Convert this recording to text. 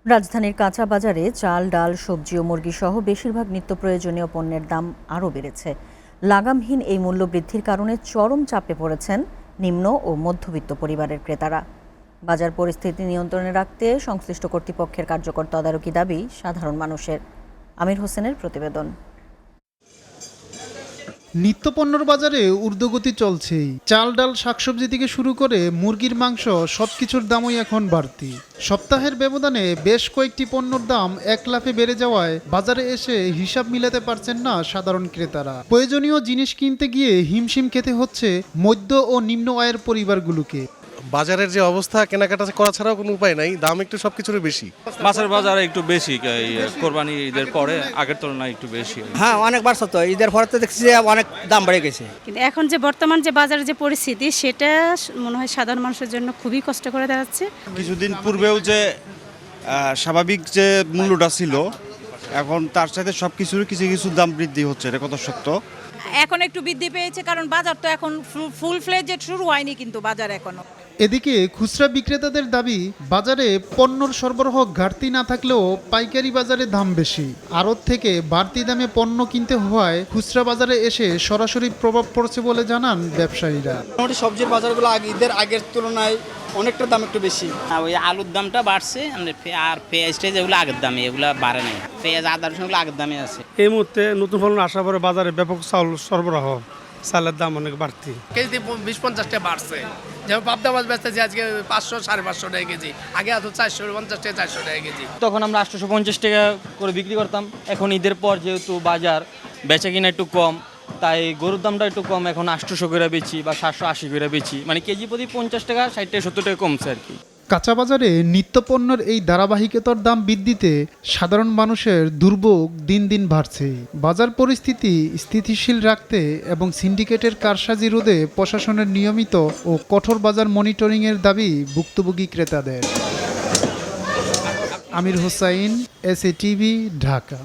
রাজধানীর কাঁচা বাজারে চাল, ডাল, সবজি ও মুরগি সহ বেশিরভাগ নিত্য প্রয়োজনীয় পণ্যের দাম আরও বেড়েছে। লাগামহীন এই মূল্য বৃদ্ধির কারণে চরম চাপে পড়েছেন নিম্ন ও মধ্যবিত্ত পরিবারের ক্রেতারা। বাজার পরিস্থিতি নিয়ন্ত্রণে রাখতে সংশ্লিষ্ট কর্তৃপক্ষের কার্যকর তদারকি দাবি সাধারণ মানুষের। আমির হোসেনের প্রতিবেদন। নিত্যপণ্যের বাজারে ঊর্ধ্বগতি চলছেই। চাল, ডাল, শাকসবজি থেকে শুরু করে মুরগির মাংস সবকিছুর দামই এখন বাড়তি। সপ্তাহের ব্যবধানে বেশ কয়েকটি পণ্যের দাম এক লাফে বেড়ে যাওয়ায় বাজারে এসে হিসাব মিলাতে পারছেন না সাধারণ ক্রেতারা। প্রয়োজনীয় জিনিস কিনতে গিয়ে হিমশিম খেতে হচ্ছে মধ্য ও নিম্ন আয়ের পরিবারগুলোকে। বাজারের যে অবস্থা, কেনাকাটা করা ছাড়াও কোনো উপায় নাই, দাম একটু সবকিছুরই বেশি। মাছের বাজারে একটু বেশি, কোরবানি ঈদের পরে আগের তুলনায় একটু বেশি। হ্যাঁ, অনেক বাড়ছে তো, ঈদের পরে তো দেখছি যে অনেক দাম বেড়ে গেছে। কিন্তু এখন যে বর্তমান যে বাজারের যে পরিস্থিতি, সেটা মনে হয় সাধারণ মানুষের জন্য খুবই কষ্ট করে দাঁড়াচ্ছে। কিছুদিন পূর্বেও যে স্বাভাবিক যে মূল্যটা ছিল, এখন তার সাথে সব কিছুর কিছু কিছু দাম বৃদ্ধি হচ্ছে, এটা কত সত্য। এখন একটু বৃদ্ধি পেয়েছে, কারণ বাজার তো এখন ফুল ফ্লেজড শুরু হয়নি, কিন্তু বাজার এখনো। এদিকে খুচরা বিক্রেতাদের দাবি, বাজারে পণ্যর সরবরাহ ঘাটতি না থাকলেও পাইকারি বাজারে দাম বেশি। আড়ত থেকে বাড়তি দামে পণ্য কিনতে হওয়ায় খুচরা বাজারে এসে সরাসরি প্রভাব পড়ছে বলে জানান ব্যবসায়ীরা। মোটামুটি সবজির বাজারগুলো ঈদের আগের তুলনায় অনেকটা দাম একটু বেশি। ওই আলুর দামটা বাড়ছে, আর পেঁয়াজটা যেগুলো আগের দামে, এগুলো বাড়ে নাই। পেঁয়াজ, আদা, রসুনগুলো আগের দামে আছে। এই মুহূর্তে নতুন ফলন আসার পরে বাজারে ব্যাপক চাউল সরবরাহ, চালের দাম অনেক বাড়তি। কেজিতে 20-50 টাকা বাড়ছে। যেমন পাবদা মাছ বেচতেছি আজকে 500-550 টাকা কেজি, আগে এত 450 টাকা 400 টাকা কেজি। তখন আমরা 850 টাকা করে বিক্রি করতাম। এখন ঈদের পর যেহেতু বাজার বেচা কিনা একটু কম, তাই গরুর দামটা একটু কম, এখন 800 করে বেচি বা 780 করে বেচি, মানে কেজি প্রতি 50 টাকা, 60 থেকে 70 টাকা কমছে আর কি। কাঁচা বাজারে নিত্যপণ্যের এই ধারাবাহিকতার দাম বৃদ্ধিতে সাধারণ মানুষের দুর্ভোগ দিন দিন বাড়ছে। বাজার পরিস্থিতি স্থিতিশীল রাখতে এবং সিন্ডিকেটের কারসাজি রোধে প্রশাসনের নিয়মিত ও কঠোর বাজার মনিটরিংয়ের দাবি ভুক্তভোগী ক্রেতাদের। আমির হোসাইন, এসএ টিভি, ঢাকা।